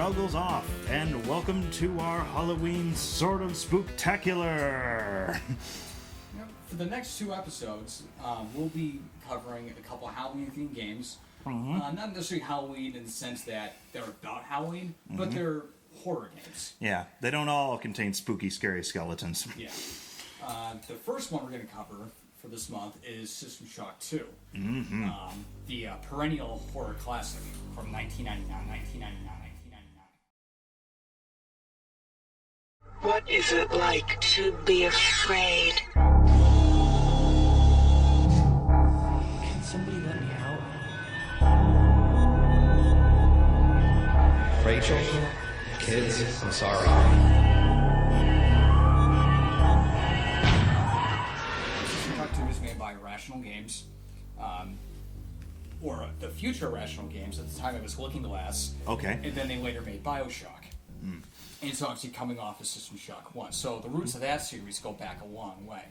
goggles off, and welcome to our Halloween sort of spooktacular. For the next two episodes, we'll be covering a couple of Halloween-themed games. Not necessarily Halloween in the sense that they're about Halloween, but they're horror games. Yeah, they don't all contain spooky, scary skeletons. Yeah. The first one we're going to cover for this month is System Shock 2. The perennial horror classic from 1999. What is it like to be afraid? Can somebody let me out? Rachel, kids, I'm sorry. System Shock 2 was made by Irrational Games, or the future Irrational Games. At the time it was Looking Glass. Okay. And then they later made BioShock. And it's obviously coming off of System Shock 1. So the roots of that series go back a long way.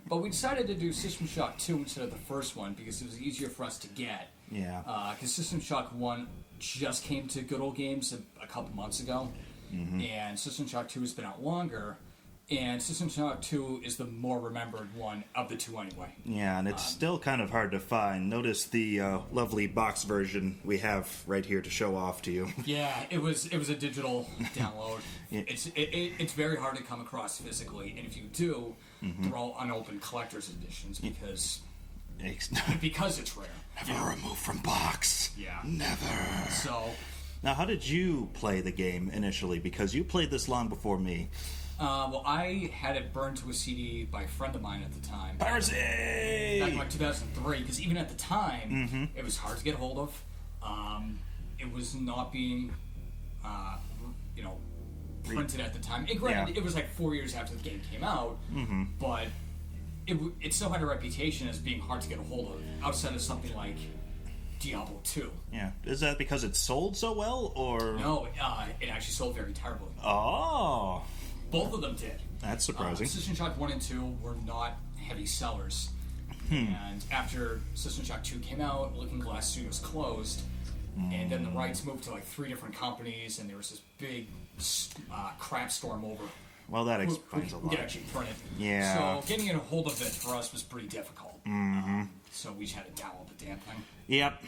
But we decided to do System Shock 2 instead of the first one because it was easier for us to get. Yeah. Because System Shock 1 just came to Good Old Games a couple months ago. And System Shock 2 has been out longer. And System Shock 2 is the more remembered one of the two anyway. Yeah, and it's still kind of hard to find. Notice the lovely box version we have right here to show off to you. Yeah, it was a digital download. It's very hard to come across physically, and if you do, they're all unopened collector's editions because it's rare. Never remove from box. Yeah. Never. So, Now, how did you play the game initially? Because you played this long before me. well, I had it burned to a CD by a friend of mine at the time. Piracy! Back in like 2003, because even at the time, it was hard to get hold of. It was not being, printed at the time. And granted, it was like 4 years after the game came out, but it still had a reputation as being hard to get a hold of, outside of something like Diablo 2. Yeah. Is that because it sold so well, or...? No, it actually sold very terribly. Oh! Both of them did. That's surprising. System Shock 1 and 2 were not heavy sellers. And after System Shock 2 came out, Looking Glass Studios closed, and then the rights moved to like 3 different companies, and there was this big crap storm over Well, that who explains a could lot. actually print it. Yeah. So getting a hold of it for us was pretty difficult. So we just had to download the damn thing. Yep.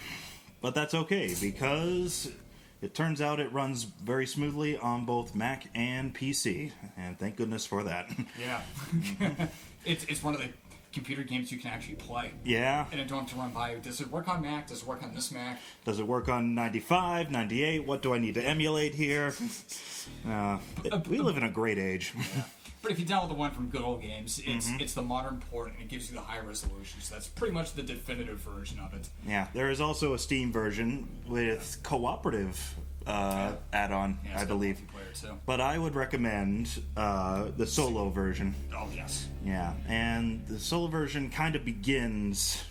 But that's okay, because it turns out it runs very smoothly on both Mac and PC, and thank goodness for that. Yeah. It's one of the computer games you can actually play. Yeah. And I don't have to run by, does it work on Mac? Does it work on this Mac? Does it work on 95, 98? What do I need to emulate here? We live in a great age. Yeah. But if you download the one from Good Old Games, it's the modern port, and it gives you the high resolution. So that's pretty much the definitive version of it. Yeah, there is also a Steam version with cooperative add-on, Yeah, it's I got believe. multiplayer, too. But I would recommend the solo version. Oh, yes. Yeah, and the solo version kind of begins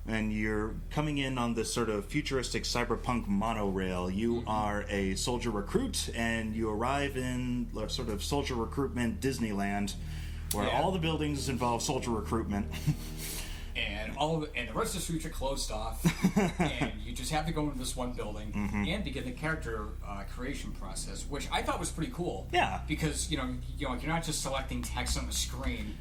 when you're coming in on this sort of futuristic cyberpunk monorail. You are a soldier recruit, and you arrive in sort of soldier recruitment Disneyland, where all the buildings involve soldier recruitment. And the rest of the streets are closed off, and you just have to go into this one building and begin the character creation process, which I thought was pretty cool. Yeah. Because you're not just selecting text on the screen.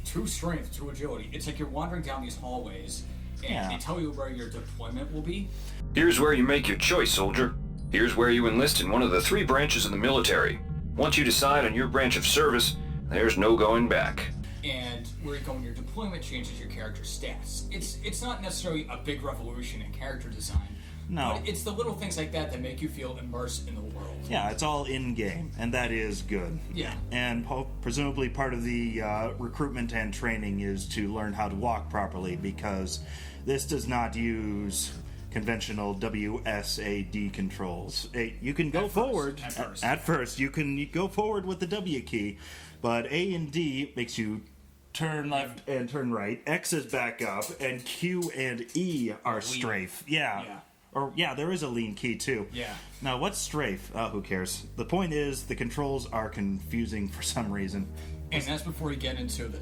To strength, to agility. It's like you're wandering down these hallways, and they tell you where your deployment will be. Here's where you make your choice, soldier. Here's where you enlist in one of the 3 branches of the military. Once you decide on your branch of service, there's no going back. And where you go in your deployment changes your character's stats. It's not necessarily a big revolution in character design. No. But it's the little things like that that make you feel immersed in the world. Yeah, it's all in-game, and that is good. Yeah. And presumably part of the recruitment and training is to learn how to walk properly, because this does not use conventional WSAD controls. You can go forward. At first. You can go forward with the W key, but A and D makes you turn left and turn right. X is back up, and Q and E are strafe. Yeah. Or, there is a lean key, too. Yeah. Now, what's strafe? Who cares? The point is, the controls are confusing for some reason. And that's before you get into the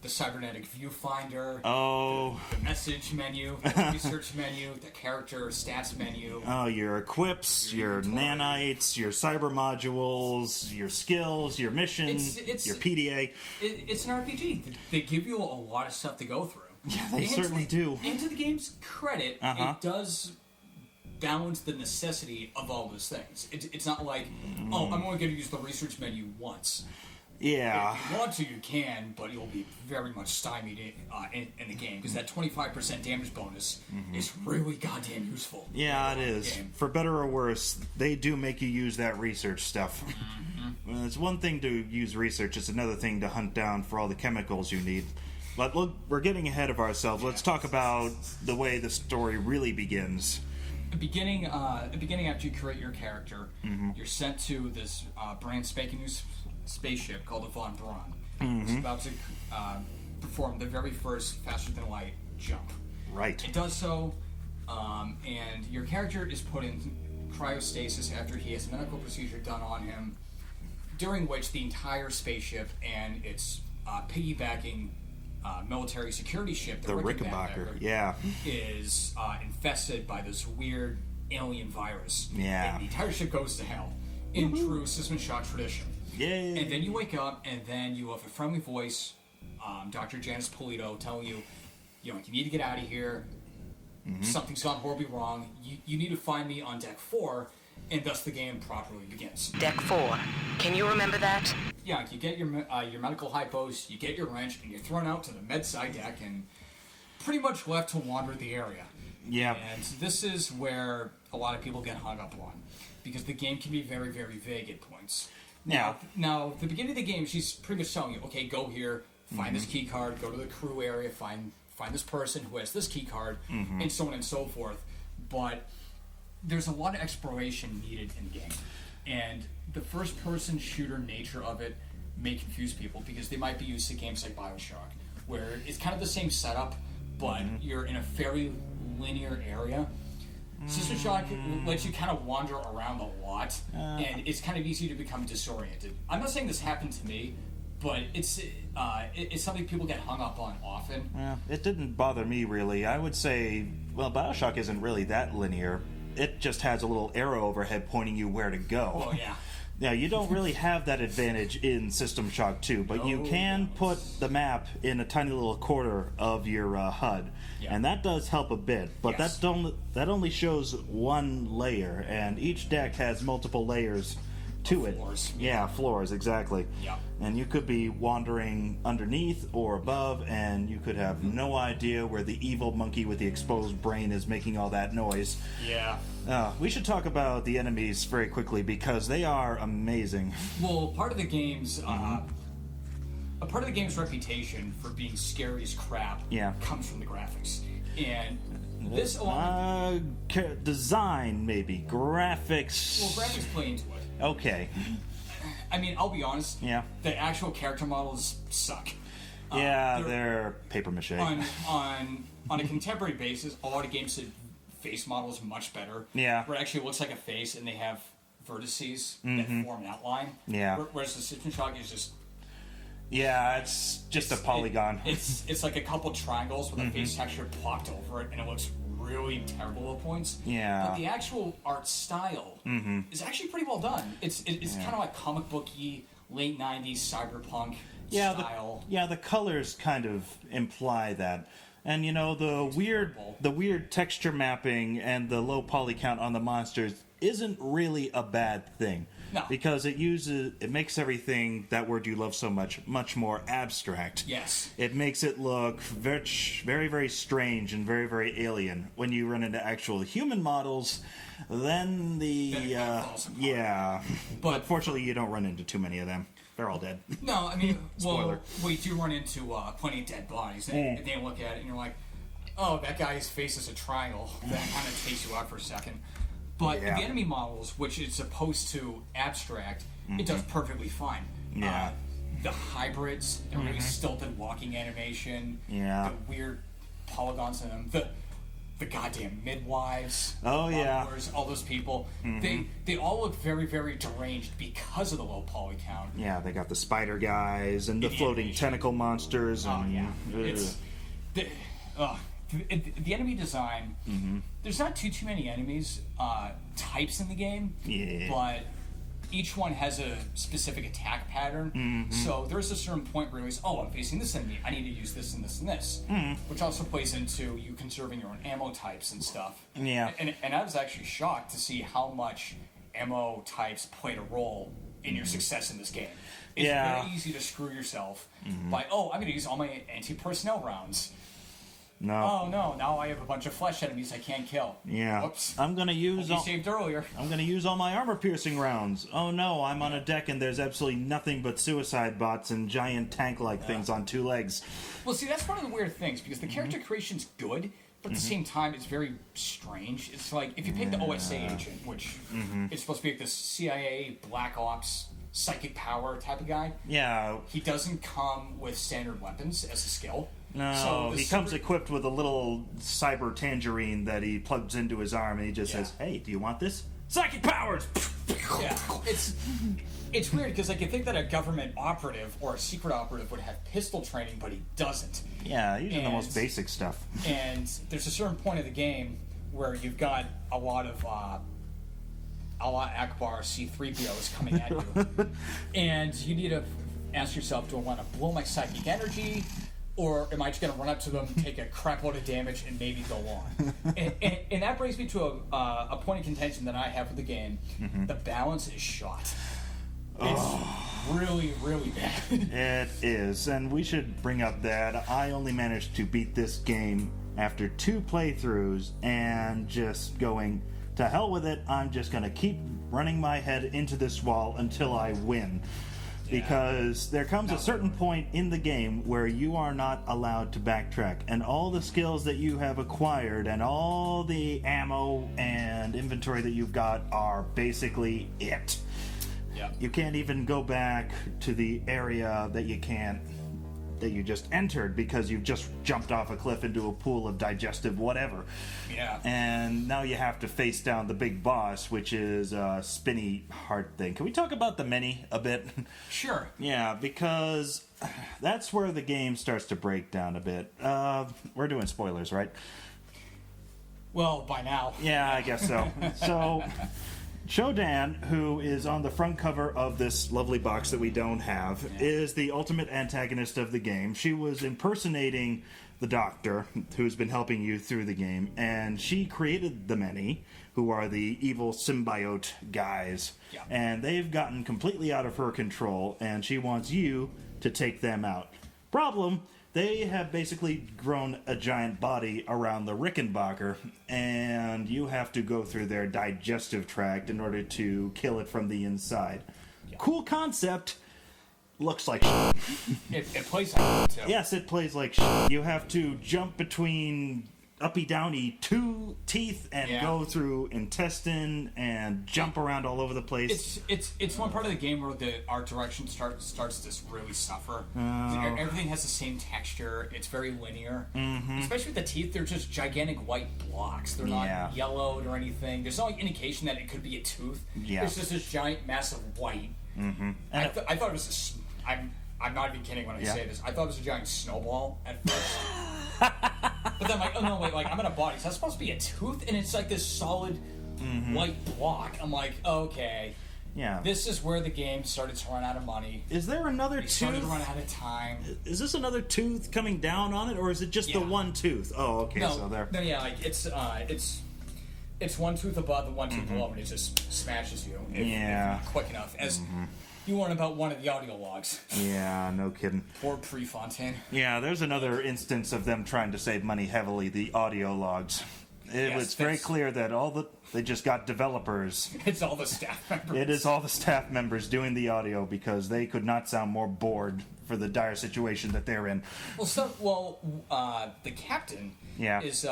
the cybernetic viewfinder, Oh, the message menu, the research menu, the character stats menu. oh, your equips, your nanites, your cyber modules, your skills, your missions, It's- your PDA. It's an RPG. They give you a lot of stuff to go through. Yeah, they And certainly do. And to the game's credit, Uh-huh. it does balance the necessity of all those things. It's not like, oh, I'm only going to use the research menu once. Yeah. If you want to, you can, but you'll be very much stymied in the game, because that 25% damage bonus is really goddamn useful. Yeah, it in the is. game. For better or worse, they do make you use that research stuff. Well, it's one thing to use research, it's another thing to hunt down for all the chemicals you need. But look, we're getting ahead of ourselves. Let's talk about the way the story really begins. The beginning after you create your character, you're sent to this brand spanking new spaceship called the Von Braun. It's about to perform the very first faster than light jump. Right. It does so, and your character is put in cryostasis after he has a medical procedure done on him, during which the entire spaceship and its piggybacking military security ship, The Rickenbacker, yeah. is infested by this weird alien virus. Yeah. And the entire ship goes to hell, in true System Shock tradition. Yay. And then you wake up, and then you have a friendly voice, Dr. Janice Polito, telling you, you need to get out of here. Something's gone horribly wrong. You need to find me on deck 4, and thus the game properly begins. Deck 4. Can you remember that? Yeah, you get your medical hypos, you get your wrench, and you're thrown out to the med-sci deck and pretty much left to wander the area. Yeah. And this is where a lot of people get hung up on, because the game can be very, very vague at points. Now, the beginning of the game, she's pretty much telling you, okay, go here, find this key card, go to the crew area, find this person who has this key card, and so on and so forth. But there's a lot of exploration needed in the game. And the first-person shooter nature of it may confuse people, because they might be used to games like Bioshock, where it's kind of the same setup, but you're in a fairly linear area. System Shock lets you kind of wander around a lot, and it's kind of easy to become disoriented. I'm not saying this happened to me, but it's something people get hung up on often. Yeah, it didn't bother me really. I would say, well, Bioshock isn't really that linear. It just has a little arrow overhead pointing you where to go. Oh, yeah. Yeah, you don't really have that advantage in System Shock 2, but you can put the map in a tiny little quarter of your HUD, and that does help a bit, but Yes. that only shows one layer, and each deck has multiple layers to it. Floors. Yeah, floors, exactly. Yep. And you could be wandering underneath or above, and you could have no idea where the evil monkey with the exposed brain is making all that noise. Yeah. We should talk about the enemies very quickly, because they are amazing. Well, part of the game's a part of the game's reputation for being scary as crap comes from the graphics. And this design, maybe. Graphics. well, graphics play into it. Okay. I mean, I'll be honest. Yeah. The actual character models suck. Yeah, they're paper mache. On a contemporary basis, a lot of games that face models much better. Yeah. Where it actually looks like a face, and they have vertices that form an outline. Yeah. Whereas the System Shock is just Yeah, it's just a polygon. It's like a couple triangles with a face texture plopped over it, and it looks really terrible at points. Yeah. But the actual art style is actually pretty well done. It's kind of like comic book-y, late 90s cyberpunk style. The colors kind of imply that. And the weird texture mapping and the low poly count on the monsters isn't really a bad thing. No. Because it makes everything, that word you love so much more abstract. Yes. It makes it look very, very, very strange and very, very alien. When you run into actual human models, then Then it falls apart. yeah. But Fortunately, you don't run into too many of them. They're all dead. No, I mean, Spoiler. well, you do run into plenty of dead bodies, and they look at it, and you're like, oh, that guy's face is a triangle. That kind of takes you out for a second. But Yeah. the enemy models, which is supposed to abstract, it does perfectly fine. Yeah. The hybrids, the really stilted walking animation, Yeah. the weird polygons in them, the goddamn midwives. Oh, yeah. mothers, all those people. They all look very, very deranged because of the low poly count. Yeah, they got the spider guys and the floating animation. tentacle monsters. Oh And, yeah, ugh. it's the enemy design. There's not too many enemies types in the game. Yeah. But each one has a specific attack pattern. So there's a certain point where it's, I'm facing this enemy. I need to use this and this and this, which also plays into you conserving your own ammo types and stuff. Yeah. And I was actually shocked to see how much ammo types played a role in your success in this game. It's very easy to screw yourself by, I'm going to use all my anti-personnel rounds. No. Oh no! Now I have a bunch of flesh enemies I can't kill. Yeah. Whoops. I'm gonna use You saved earlier. I'm gonna use all my armor-piercing rounds. Oh no! I'm on a deck and there's absolutely nothing but suicide bots and giant tank-like things on 2 legs. Well, see, that's one of the weird things because the character creation's good, but at the same time, it's very strange. It's like if you pick the OSA agent, which is supposed to be like the CIA Black Ops psychic power type of guy. Yeah. He doesn't come with standard weapons as a skill. No, So the he comes equipped with a little cyber tangerine that he plugs into his arm, and he just says, "Hey, do you want this? Psychic powers!" Yeah, it's weird because like you think that a government operative or a secret operative would have pistol training, but he doesn't. Yeah, using the And- most basic stuff. And there's a certain point of the game where you've got a lot of Allah Akbar C-3POs coming at you, and you need to ask yourself, do I want to blow my psychic energy? Or am I just going to run up to them, take a crap load of damage, and maybe go on? and that brings me to a point of contention that I have with the game. The balance is shot. It's really, really bad. It is, and we should bring up that I only managed to beat this game after 2 playthroughs and just going, to hell with it, I'm just going to keep running my head into this wall until I win. Because there comes a certain point in the game where you are not allowed to backtrack, and all the skills that you have acquired and all the ammo and inventory that you've got are basically it. Yeah. You can't even go back to the area that you just entered because you've just jumped off a cliff into a pool of digestive whatever. Yeah. And now you have to face down the big boss, which is a spinny heart thing. Can we talk about the mini a bit? Sure. Yeah, because that's where the game starts to break down a bit. We're doing spoilers, right? Well, by now. Yeah, I guess so. So, Shodan, who is on the front cover of this lovely box that we don't have, is the ultimate antagonist of the game. She was impersonating the doctor who's been helping you through the game, and she created the many, who are the evil symbiote guys. Yeah. And they've gotten completely out of her control, and she wants you to take them out. Problem, they have basically grown a giant body around the Rickenbacker, and you have to go through their digestive tract in order to kill it from the inside. Cool concept. Looks like shit. It plays like it, too. Yes, it plays like shit. You have to jump between uppy-downy 2 teeth and go through intestine and jump around all over the place. It's one part of the game where the art direction starts to really suffer. Everything has the same texture. It's very linear. Especially with the teeth, they're just gigantic white blocks. They're not yellowed or anything. There's no indication that it could be a tooth. Yeah. It's just this giant mass of white. I thought it was I'm not even kidding when I say this. I thought it was a giant snowball at first. But then I'm like, oh no, wait, like I'm in a body. So that's supposed to be a tooth, and it's like this solid white block. I'm like, okay. Yeah. This is where the game started to run out of money. Is there another They started to tooth? run out of time. Is this another tooth coming down on it, or is it just the one tooth? Oh, okay, so there. No, yeah, like it's one tooth above and one tooth below, and it just smashes you if you're quick enough. As you learn about one of the audio logs. Yeah, no kidding. Poor Prefontaine. Yeah, there's another instance of them trying to save money heavily, the audio logs. It was very clear that they just got developers. It's all the staff members. It is all the staff members doing the audio because they could not sound more bored for the dire situation that they're in. The captain is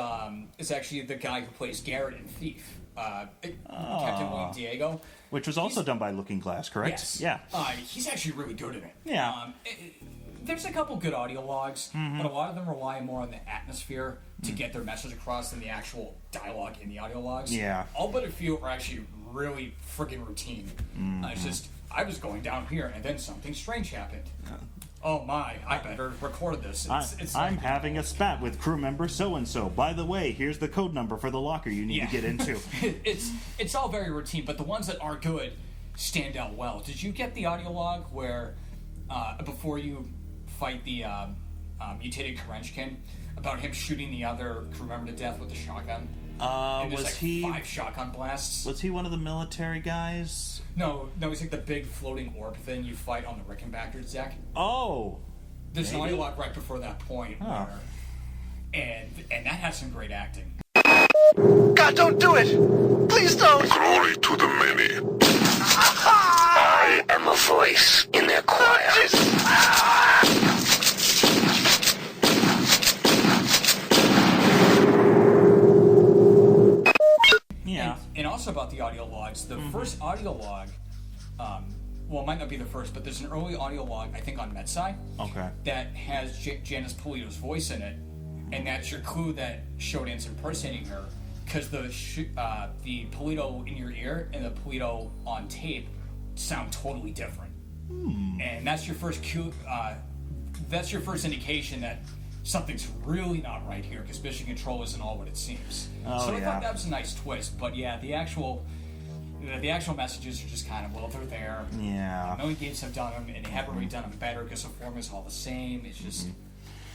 actually the guy who plays Garrett in Thief. Captain William Diego. Which was also done by Looking Glass, correct? Yes. Yeah. He's actually really good at it. Yeah. There's a couple good audio logs, but a lot of them rely more on the atmosphere to get their message across than the actual dialogue in the audio logs. Yeah. All but a few are actually really freaking routine. It's just, I was going down here and then something strange happened. Oh my, I better record this. I'm having a spat with crew member so-and-so. By the way, here's the code number for the locker you need to get into. It's all very routine, but the ones that are good stand out well. Did you get the audio log where, before you fight the mutated Karenchkin, about him shooting the other crew member to death with a shotgun? And there's Was like he 5 shotgun blasts. Was he one of the military guys? No, he's like the big floating orb thing you fight on the Rickenbacker deck. Oh, There's an audio log right before that point where, and that has some great acting. God, don't do it! Please don't! Glory to the many. I am a voice in their choir. yeah. And also about the audio logs, the first audio log, well, it might not be the first, but there's an early audio log, I think, on MedSci, Okay. that has Janice Polito's voice in it, and that's your clue that Shodan's impersonating her, because the Polito in your ear and the Polito on tape sound totally different. And that's your first cue. That's your first indication that something's really not right here, because Mission Control isn't all what it seems. Oh, so I yeah. thought that was a nice twist. But yeah, the actual messages are just kind of, well, they're there. Yeah. Many games have done them, and they haven't really done them better because the formula's all the same. It's just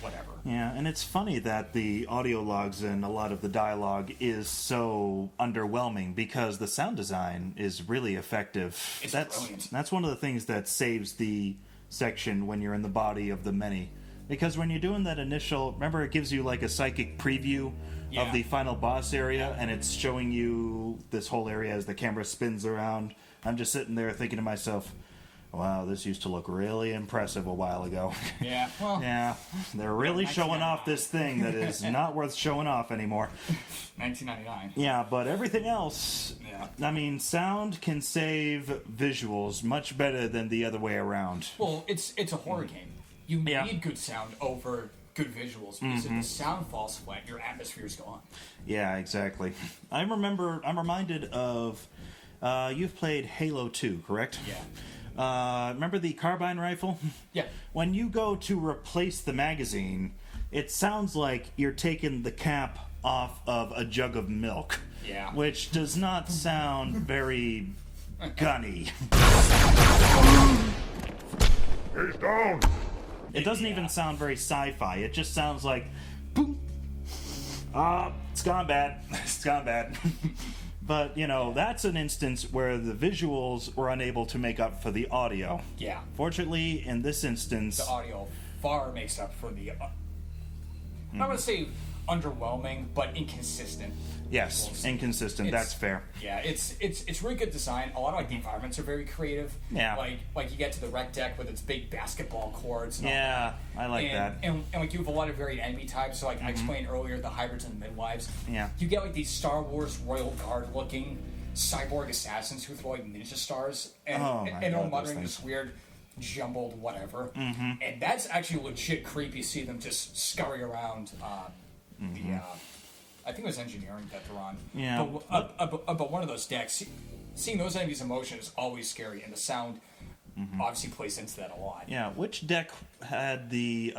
whatever. Yeah, and it's funny that the audio logs and a lot of the dialogue is so underwhelming because the sound design is really effective. It's that's brilliant. That's one of the things that saves the section when you're in the body of the many. Because when you're doing that initial, remember, it gives you like a psychic preview Yeah. of the final boss area, and it's showing you this whole area as the camera spins around. I'm just sitting there thinking to myself, wow, this used to look really impressive a while ago. Yeah, well, Yeah, they're really showing off this thing that is not worth showing off anymore. 1999. Yeah, but everything else, Yeah. I mean, sound can save visuals much better than the other way around. Well, it's a horror game. You Yeah. need good sound over good visuals, because if the sound falls flat, your atmosphere's gone. Yeah, exactly. I'm reminded of, you've played Halo 2, correct? Yeah. Remember the carbine rifle? Yeah. When you go to replace the magazine, it sounds like you're taking the cap off of a jug of milk. Yeah. Which does not sound very gunny. He's down. It doesn't even sound very sci-fi. It just sounds like, boom. It's gone bad. It's gone bad. But, you know, that's an instance where the visuals were unable to make up for the audio. Yeah. Fortunately, in this instance... The audio far makes up for the, I don't want to say underwhelming, but inconsistent. Yes, visuals. inconsistent. That's fair. Yeah, it's really good design. A lot of like the environments are very creative. Yeah. Like you get to the rec deck with its big basketball courts. And all Yeah, I like and, that. And like you have a lot of varied enemy types. So like I explained earlier, the hybrids and the midwives. Yeah. You get like these Star Wars Royal Guard looking cyborg assassins who throw like ninja stars and Oh my and all God, those muttering things. this weird jumbled whatever. And that's actually legit creepy. See them just scurry around. I think it was engineering that they're on. Yeah. But one of those decks, seeing those enemies in motion is always scary, and the sound obviously plays into that a lot. Yeah, which deck had the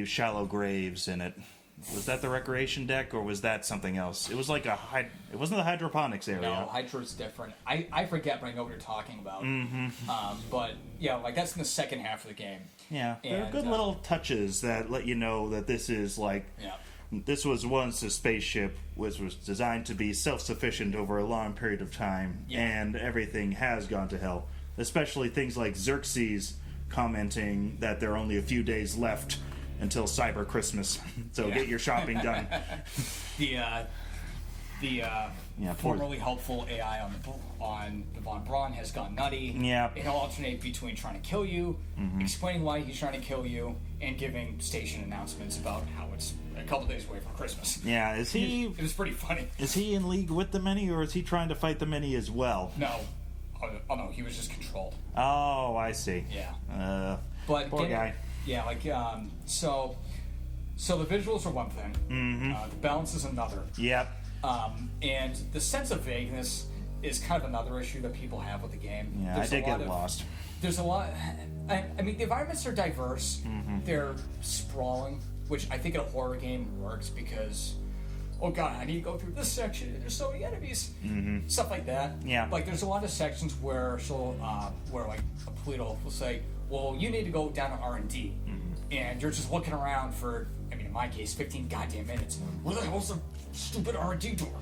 shallow graves in it? Was that the recreation deck, or was that something else? It was like it wasn't the hydroponics area. No, Hydra's different. I forget, but I know what you're talking about. But yeah, like that's in the second half of the game. Yeah, there are And, good little touches that let you know that this is like... Yeah. This was once a spaceship which was designed to be self-sufficient over a long period of time, Yeah. and everything has gone to hell. Especially things like Xerxes commenting that there are only a few days left until Cyber Christmas, so Yeah. get your shopping done. The poor- formerly helpful AI on the Von Braun has gone nutty. Yeah. He'll alternate between trying to kill you, explaining why he's trying to kill you, and giving station announcements about how it's a couple days away from Christmas. Yeah, is he It was pretty funny. in league with the many, or is he trying to fight the many as well? No. Oh no, he was just controlled. Oh, I see. Yeah. But But poor guy. Yeah, like so So the visuals are one thing. The balance is another. Yep. And the sense of vagueness is kind of another issue that people have with the game. Yeah, I did get lost. There's a lot. I mean, the environments are diverse. They're sprawling, which I think in a horror game works because, oh god, I need to go through this section. And there's so many enemies. Stuff like that. Yeah. Like there's a lot of sections where where like a police will say, well, you need to go down to R&D, and you're just looking around for, I mean, in my case, 15 goddamn minutes. Where the hell's the stupid R&D door?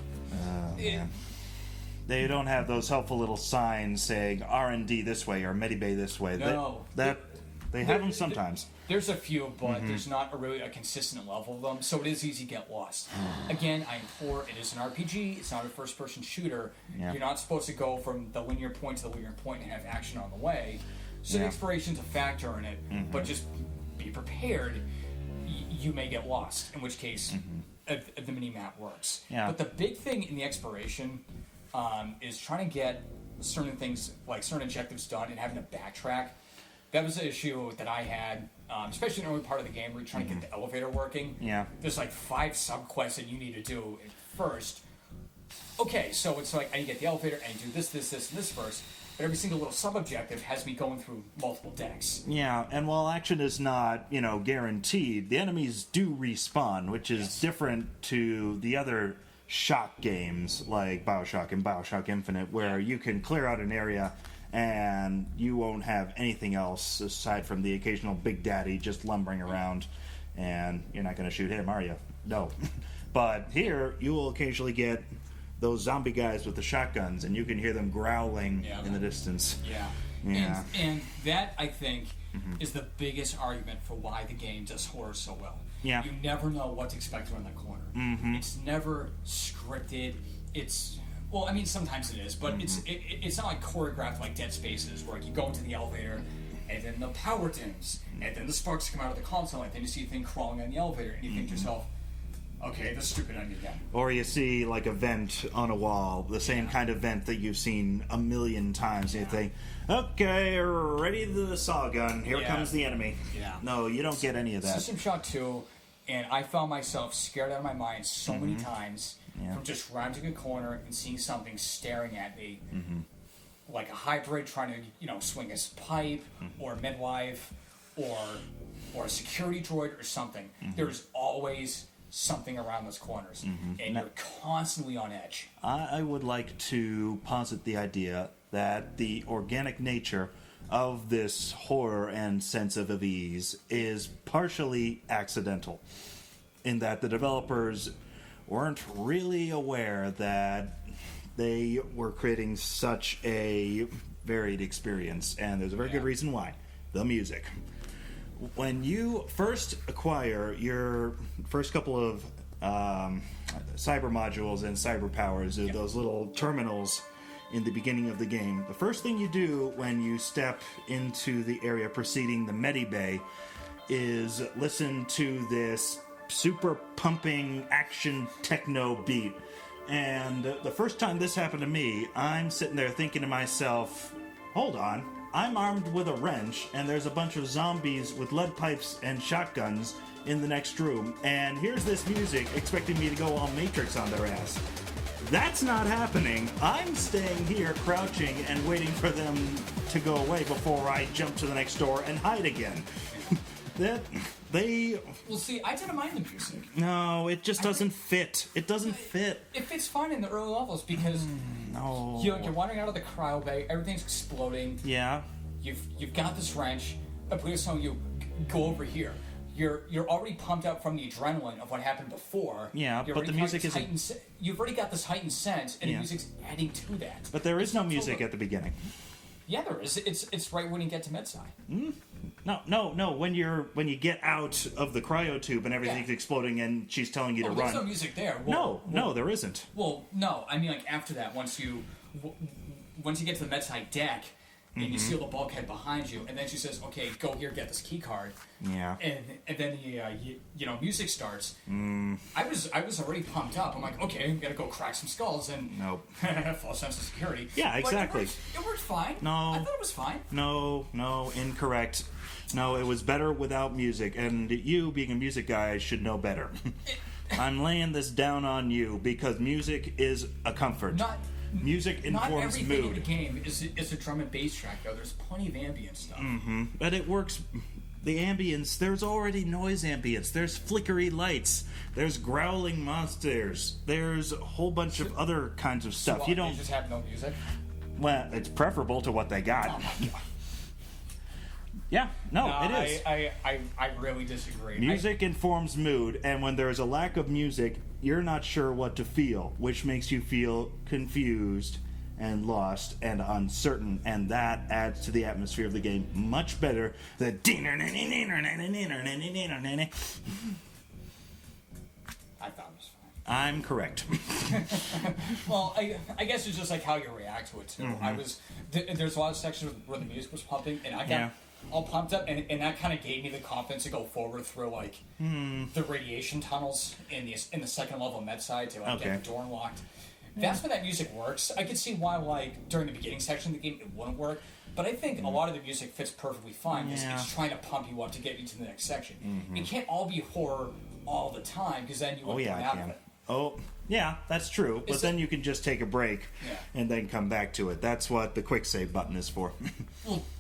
They don't have those helpful little signs saying R&D this way or Medibay this way. No. They have them sometimes. There's a few, but there's not really a consistent level of them, so it is easy to get lost. Again, I implore, it is an RPG, it's not a first-person shooter. Yeah. You're not supposed to go from the linear point to the linear point and have action on the way. So the Yeah. exploration's a factor in it, but just be prepared. You may get lost, in which case the mini-map works. Yeah. But the big thing in the exploration is trying to get certain things, like certain objectives done and having to backtrack. That was an issue that I had, especially in the early part of the game where you're trying to get the elevator working. Yeah. There's like 5 subquests that you need to do first. Okay, so it's like I need to get the elevator and do this, and this first. But every single little sub-objective has me going through multiple decks. Yeah, and while action is not, guaranteed, the enemies do respawn, which is different to the other shock games like BioShock and BioShock Infinite, where you can clear out an area and you won't have anything else aside from the occasional Big Daddy just lumbering around, and you're not going to shoot him, are you? No. But here, you will occasionally get those zombie guys with the shotguns, and you can hear them growling in the distance. Yeah. Yeah. And that, I think, is the biggest argument for why the game does horror so well. Yeah. You never know what to expect around the corner. It's never scripted. It's... Well, I mean, sometimes it is, but it's not like choreographed like Dead Spaces, where you go into the elevator, and then the power dims, and then the sparks come out of the console, and then you see a thing crawling on the elevator, and you think to yourself, okay, this stupid ending again. Or you see like a vent on a wall, the same kind of vent that you've seen a million times, and you think, okay, ready the saw gun, here comes the enemy. Yeah. No, you don't get any of that. System Shock 2, and I found myself scared out of my mind so many times from just rounding a corner and seeing something staring at me, like a hybrid trying to, swing his pipe, or a midwife, or a security droid or something. There's always something around those corners, and you're constantly on edge. I would like to posit the idea that the organic nature of this horror and sense of ease is partially accidental, in that the developers weren't really aware that they were creating such a varied experience, and there's a very good reason why. The music. When you first acquire your first couple of cyber modules and cyber powers, those little terminals in the beginning of the game, the first thing you do when you step into the area preceding the Medibay is listen to this super pumping action techno beat. And the first time this happened to me, I'm sitting there thinking to myself, hold on, I'm armed with a wrench, and there's a bunch of zombies with lead pipes and shotguns in the next room, and here's this music expecting me to go all Matrix on their ass. That's not happening. I'm staying here crouching and waiting for them to go away before I jump to the next door and hide again. Well, see, I didn't mind the music. No, it just doesn't fit. It doesn't fit. It fits fine in the early levels because No. you're wandering out of the cryo bay, everything's exploding. Yeah. You've got this wrench. A police telling you, go over here. You're already pumped up from the adrenaline of what happened before. Yeah, You're but already the music got this isn't- You've already got this heightened sense, and Yeah. the music's adding to that. But there is no music at the beginning. Yeah, there is. It's right when you get to Medside. No. When you get out of the cryo tube and everything's Yeah. exploding and she's telling you to There's run. no music there. No, there isn't. Well, no. I mean, like after that, once you get to the Medside deck, and you see the bulkhead behind you, and then she says, "Okay, go here, get this key card." Yeah. And then music starts. I was already pumped up. I'm like, okay, I'm gonna go crack some skulls and Nope. false sense of security. Yeah, exactly. But it worked fine. No. I thought it was fine. No, incorrect. No, it was better without music, and you, being a music guy, should know better. I'm laying this down on you because music is a comfort. Music informs not everything mood. in the game is a drum and bass track, though. There's plenty of ambient stuff. But it works. The ambience, there's already noise ambience. There's flickery lights. There's growling monsters. There's a whole bunch of other kinds of stuff. So You they don't. just have no music. Well, it's preferable to what they got. Oh my god. Yeah, no, it is. I really disagree. Music informs mood, and when there is a lack of music, you're not sure what to feel, which makes you feel confused and lost and uncertain, and that adds to the atmosphere of the game much better than I thought it was fine. I'm correct. Well, I guess it's just like how you react to it too. There's a lot of sections where the music was pumping, and I got all pumped up, and that kind of gave me the confidence to go forward through like the radiation tunnels in the second level med side to like get the door unlocked. That's when that music works. I could see why, like, during the beginning section of the game, it wouldn't work. But I think a lot of the music fits perfectly fine because it's trying to pump you up to get you to the next section. It can't all be horror all the time because then you won't get out of it. Oh, yeah, that's true. But then you can just take a break and then come back to it. That's what the quick save button is for.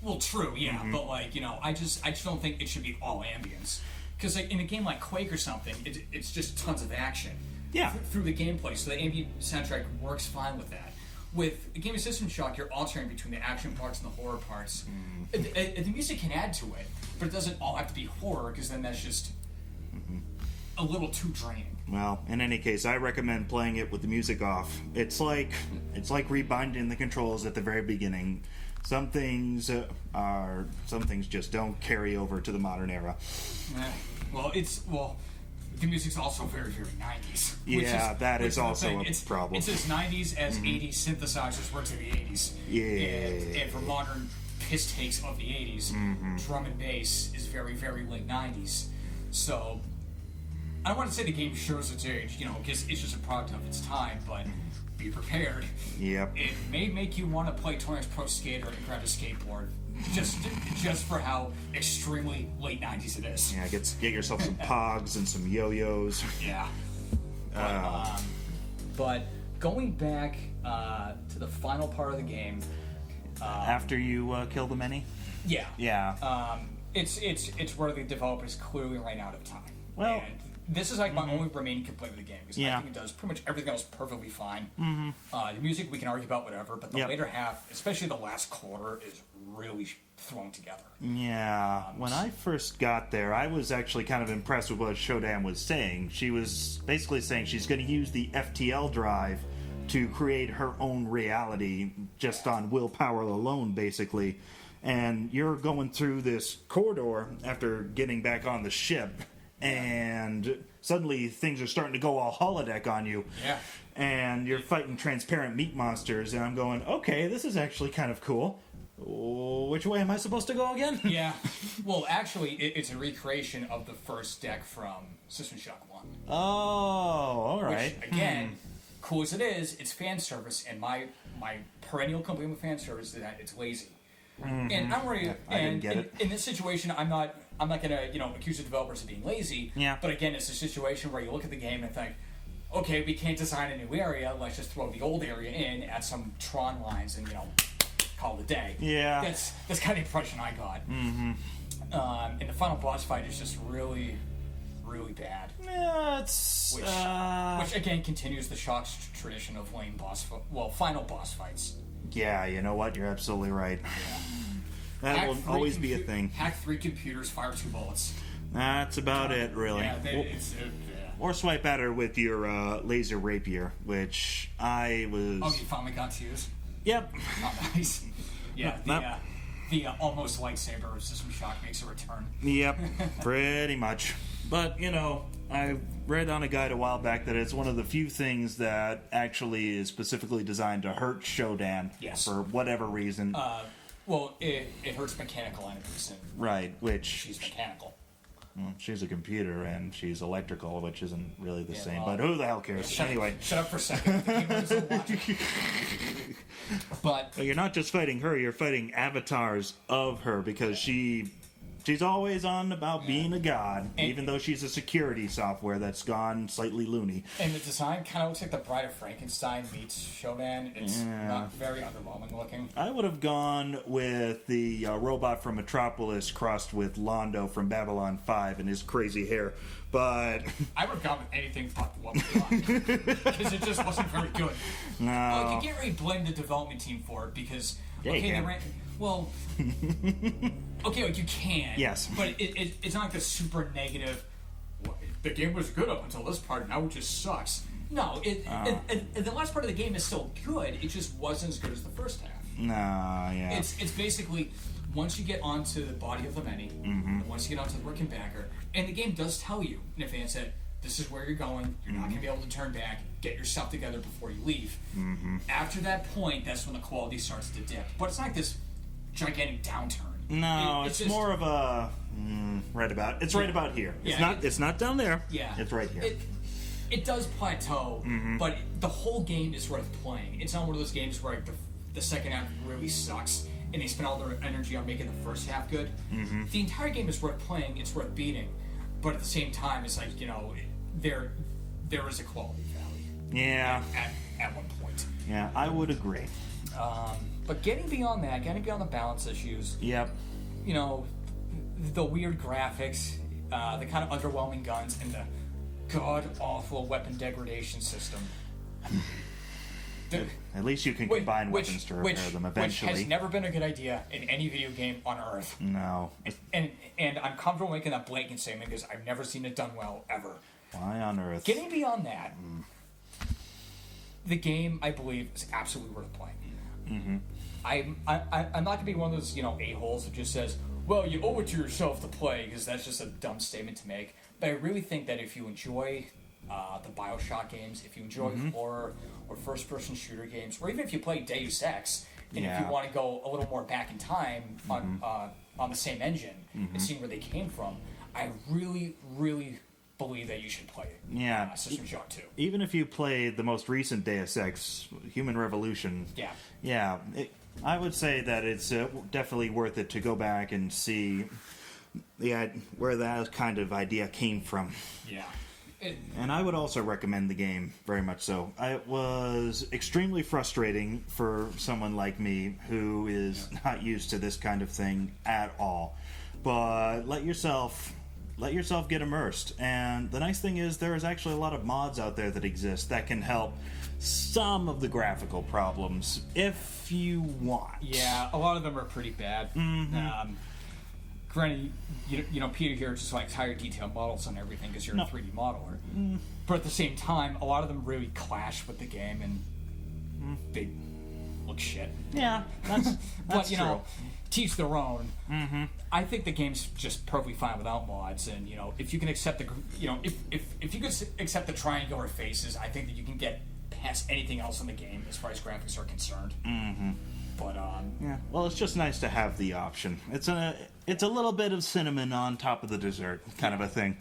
well, true, yeah. But, like, I just don't think it should be all ambience. Because, like, in a game like Quake or something, it's just tons of action. Yeah. Through the gameplay, so the ambient soundtrack works fine with that. With a game of System Shock, you're alternating between the action parts and the horror parts. The music can add to it, but it doesn't all have to be horror, because then that's just a little too draining. Well, in any case, I recommend playing it with the music off. It's like rebinding the controls at the very beginning. Some things just don't carry over to the modern era. The music's also very, very 90s. Yeah, that is also a problem. It's as 90s as 80s synthesizers were to the 80s. Yeah. And for modern piss takes of the 80s, drum and bass is very, very late 90s. So, I don't want to say the game shows its age, because it's just a product of its time, but be prepared. Yep. It may make you want to play 20s Pro Skater and grab a skateboard. Just for how extremely late 90s it is. Yeah, get yourself some pogs and some yo-yos. Yeah. But going back to the final part of the game, after you kill the many. Yeah. Yeah. It's where the developers clearly ran out of time. Well, and this is like my only remaining complaint with the game because I think it does pretty much everything else perfectly fine. The music we can argue about whatever, but the later half, especially the last quarter, is really thrown together. Yeah. When I first got there, I was actually kind of impressed with what Shodan was saying. She was basically saying she's going to use the FTL drive to create her own reality just on willpower alone, basically. And you're going through this corridor after getting back on the ship, and suddenly things are starting to go all holodeck on you. Yeah. And you're fighting transparent meat monsters, and I'm going, okay, this is actually kind of cool. Which way am I supposed to go again? Yeah. Well, actually, it's a recreation of the first deck from System Shock 1. Oh, all right. Which, again, cool as it is, it's fan service, and my perennial complaint with fan service is that it's lazy. And I'm worried. I didn't get it. In this situation, I'm not gonna accuse the developers of being lazy. Yeah. But again, it's a situation where you look at the game and think, okay, we can't design a new area. Let's just throw the old area in, add some Tron lines, and call it a day. Yeah. That's kind of the impression I got. And the final boss fight is just really, really bad. Yeah, it's which again continues the Shock's tradition of lame final boss fights. Yeah, you know what? You're absolutely right. That will always be a thing. Hack 3 computers, fire 2 bullets. That's about it, really. Yeah, or swipe at her with your laser rapier, which I was... Oh, you finally got to use? Yep. Oh, nice. Yeah, the almost lightsaber of System Shock makes a return. Yep, pretty much. But, I read on a guide a while back that it's one of the few things that actually is specifically designed to hurt Shodan Yes. for whatever reason. Well, it hurts mechanical enemies, and Right, which she's mechanical. she's a computer and she's electrical, which isn't really the same. well, but who the hell cares? Anyway, Shut up for a second. The game is so logical. But well, you're not just fighting her; you're fighting avatars of her because she's always on about being a god, even though she's a security software that's gone slightly loony. and the design kind of looks like the Bride of Frankenstein meets Showman. It's not very underwhelming looking. I would have gone with the robot from Metropolis crossed with Londo from Babylon 5 and his crazy hair, but I would have gone with anything but what we got because it just wasn't very good. no. Like, you can't really blame the development team for it because Yeah, you okay, they can. ran well. Okay, like you can. Yes. But it's not like the super negative. "Well, the game was good up until this part. Now it just sucks. No, the last part of the game is still good. It just wasn't as good as the first half. No, yeah. It's basically once you get onto the body of the many, and once you get onto the working backer, and the game does tell you in advance that this is where you're going. You're not going to be able to turn back. Get your stuff together before you leave. After that point, that's when the quality starts to dip. But it's not like this gigantic downturn. No, It's it's just- more of a right about. It's right about here. It's Yeah, not. It's not down there. Yeah, it's right here. It does plateau, but the whole game is worth playing. It's not one of those games where like, the second half really sucks, and they spend all their energy on making the first half good. The entire game is worth playing. It's worth beating, but at the same time, it's like there is a quality valley yeah, at one point. yeah. I would agree. But getting beyond that, getting beyond the balance issues, Yep. the weird graphics, the kind of underwhelming guns, and the god-awful weapon degradation system. At least you can combine weapons to repair them eventually. Which has never been a good idea in any video game on Earth. No. And I'm comfortable making that blatant statement because I've never seen it done well, ever. Why on earth? Getting beyond that, the game, I believe, is absolutely worth playing. I'm not going to be one of those, a-holes that just says, well, you owe it to yourself to play, because that's just a dumb statement to make. But I really think that if you enjoy the BioShock games, if you enjoy horror or first-person shooter games, or even if you play Deus Ex, and if you want to go a little more back in time on the same engine and seeing where they came from, I really, really believe that you should play it. Yeah. System Shock 2. Even if you played the most recent Deus Ex, Human Revolution. Yeah. Yeah. I would say that it's definitely worth it to go back and see where that kind of idea came from. Yeah. And I would also recommend the game, very much so. It was extremely frustrating for someone like me who is not used to this kind of thing at all. But let yourself get immersed. And the nice thing is there is actually a lot of mods out there that exist that can help some of the graphical problems if you want. Yeah, a lot of them are pretty bad. Granted, Peter here just likes higher detail models on everything because you're a 3D modeler. But at the same time, a lot of them really clash with the game and they look shit. Yeah, that's But, true. teach their own. I think the game's just perfectly fine without mods, and if you can accept if you could accept the triangular faces, I think that you can get past anything else in the game as far as graphics are concerned. But yeah, well, it's just nice to have the option. It's a little bit of cinnamon on top of the dessert, kind of a thing.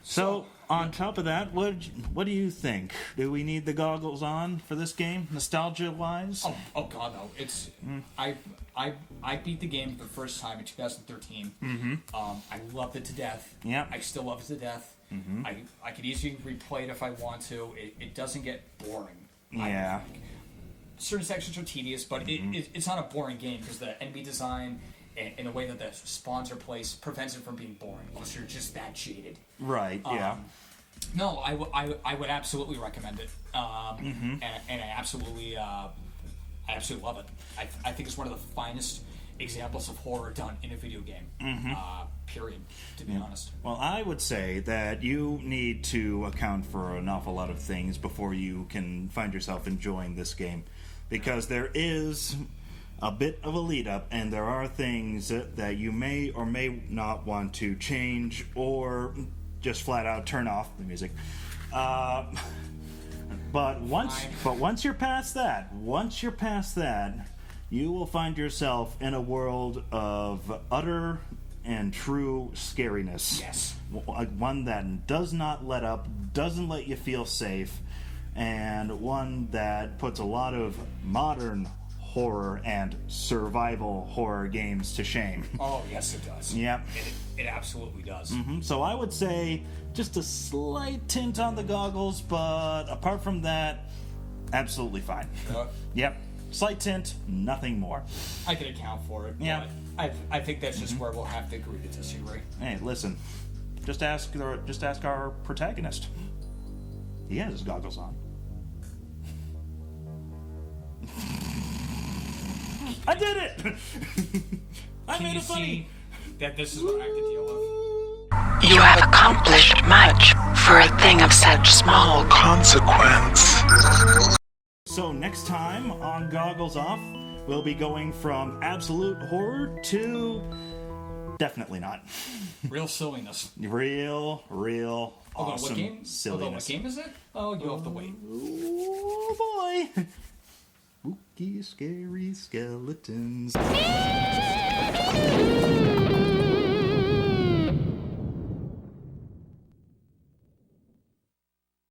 So on top of that, what do you think? Do we need the goggles on for this game, nostalgia-wise? oh god, no! It's I beat the game for the first time in 2013. I loved it to death. Yeah. I still love it to death. I could easily replay it if I want to. It doesn't get boring. I Yeah. don't think. Certain sections are tedious, but it's not a boring game because the enemy design and the way that the spawns are placed prevents it from being boring unless you're just that jaded. Right, yeah. No, I would absolutely recommend it, and I absolutely love it. I think it's one of the finest examples of horror done in a video game. Period. To be honest. Well, I would say that you need to account for an awful lot of things before you can find yourself enjoying this game, because there is a bit of a lead up, and there are things that you may or may not want to change or just flat out turn off the music. But once you're past that, you will find yourself in a world of utter and true scariness. Yes. One that does not let up, doesn't let you feel safe, and one that puts a lot of modern horror and survival horror games to shame. Oh, yes, it does. Yep. It absolutely does. So I would say just a slight tint on the goggles, but apart from that, absolutely fine. Yep. Slight tint, nothing more. I can account for it. Yeah. But I think that's just where we'll have to agree to disagree. Hey, listen. Just ask our protagonist. He has his goggles on. I did it! I made it funny. See that this is what I have to deal with? You have accomplished much for a thing of such small Consequence. So next time on Goggles Off, we'll be going from absolute horror to definitely not. Real silliness. Real Although, awesome what game? silliness. Although, what game is it? Oh, you'll have to wait. Oh boy. Spooky, scary skeletons.